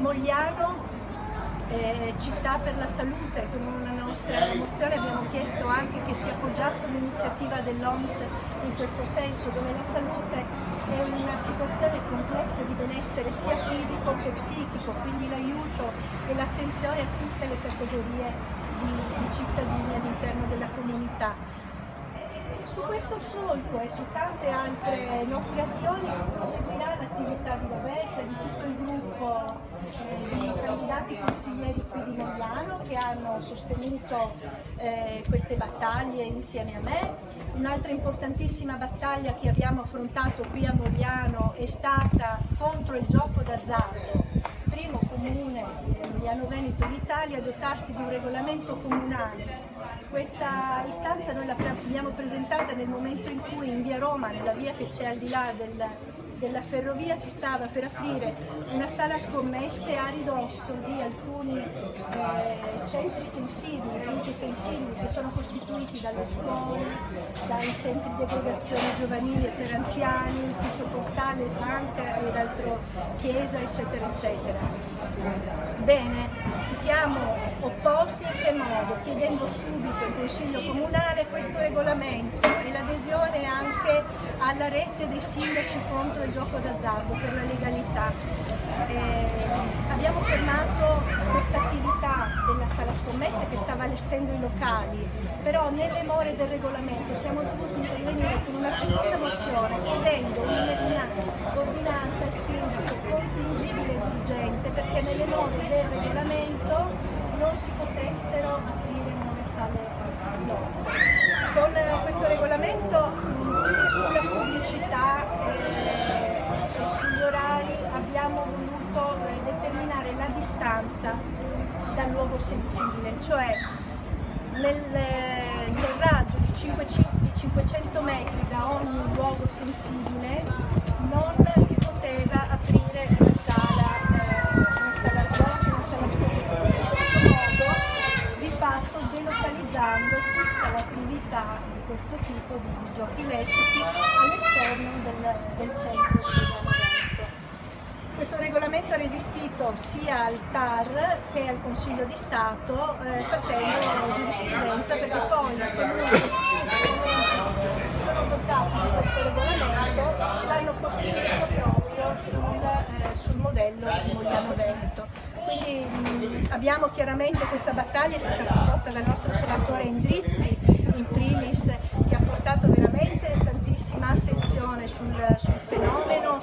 Mogliano, città per la salute. Con una nostra mozione abbiamo chiesto anche che si appoggiasse un'iniziativa dell'OMS in questo senso, dove la salute è una situazione complessa di benessere sia fisico che psichico, quindi l'aiuto e l'attenzione a tutte le categorie di cittadini all'interno della comunità. Su questo solco e su tante altre nostre azioni proseguirà l'attività di Roberta, di tutto il gruppo di candidati consiglieri qui di Mogliano che hanno sostenuto queste battaglie insieme a me. Un'altra importantissima battaglia che abbiamo affrontato qui a Mogliano è stata contro il gioco d'azzardo. Primo comune Emiliano-Veneto d'Italia a dotarsi di un regolamento comunale. Questa istanza noi l'abbiamo presentata nel momento in cui in via Roma, nella via che c'è al di là della ferrovia, si stava per aprire una sala scommesse a ridosso di alcuni centri sensibili, punti sensibili che sono costituiti dalle scuole, dai centri di aggregazione giovanile per anziani, ufficio postale, banca ed altro, chiesa, eccetera, eccetera. Bene, ci siamo opposti in che modo? Chiedendo subito in Consiglio Comunale questo regolamento e l'adesione anche alla rete dei sindaci contro il gioco d'azzardo per la legalità. Abbiamo fermato questa attività della sala scommesse che stava allestendo i locali, però nelle more del regolamento siamo dovuti intervenire con una seconda mozione chiedendo un'ordinanza al sindaco contingibile ed urgente perché nelle more del regolamento non si potessero aprire nuove sale slot. Con questo regolamento sulla pubblicità e sugli orari abbiamo voluto determinare la distanza dal luogo sensibile, cioè nel raggio di 500 metri da ogni luogo sensibile non si poteva aprire una sala slot, una sala scommesse. In questo modo, di fatto, delocalizzando tutta l'attività di questo tipo di giochi illeciti all'esterno del centro di regolamento. Questo regolamento ha resistito sia al TAR che al Consiglio di Stato facendo giurisprudenza, perché poi comunque si sono dotati di questo regolamento, l'hanno costruito proprio sul modello di Mogliano-Veneto. Quindi abbiamo chiaramente questa battaglia è stata condotta dal nostro senatore Endrizzi, in primis, che ha portato veramente tantissima attenzione sul fenomeno.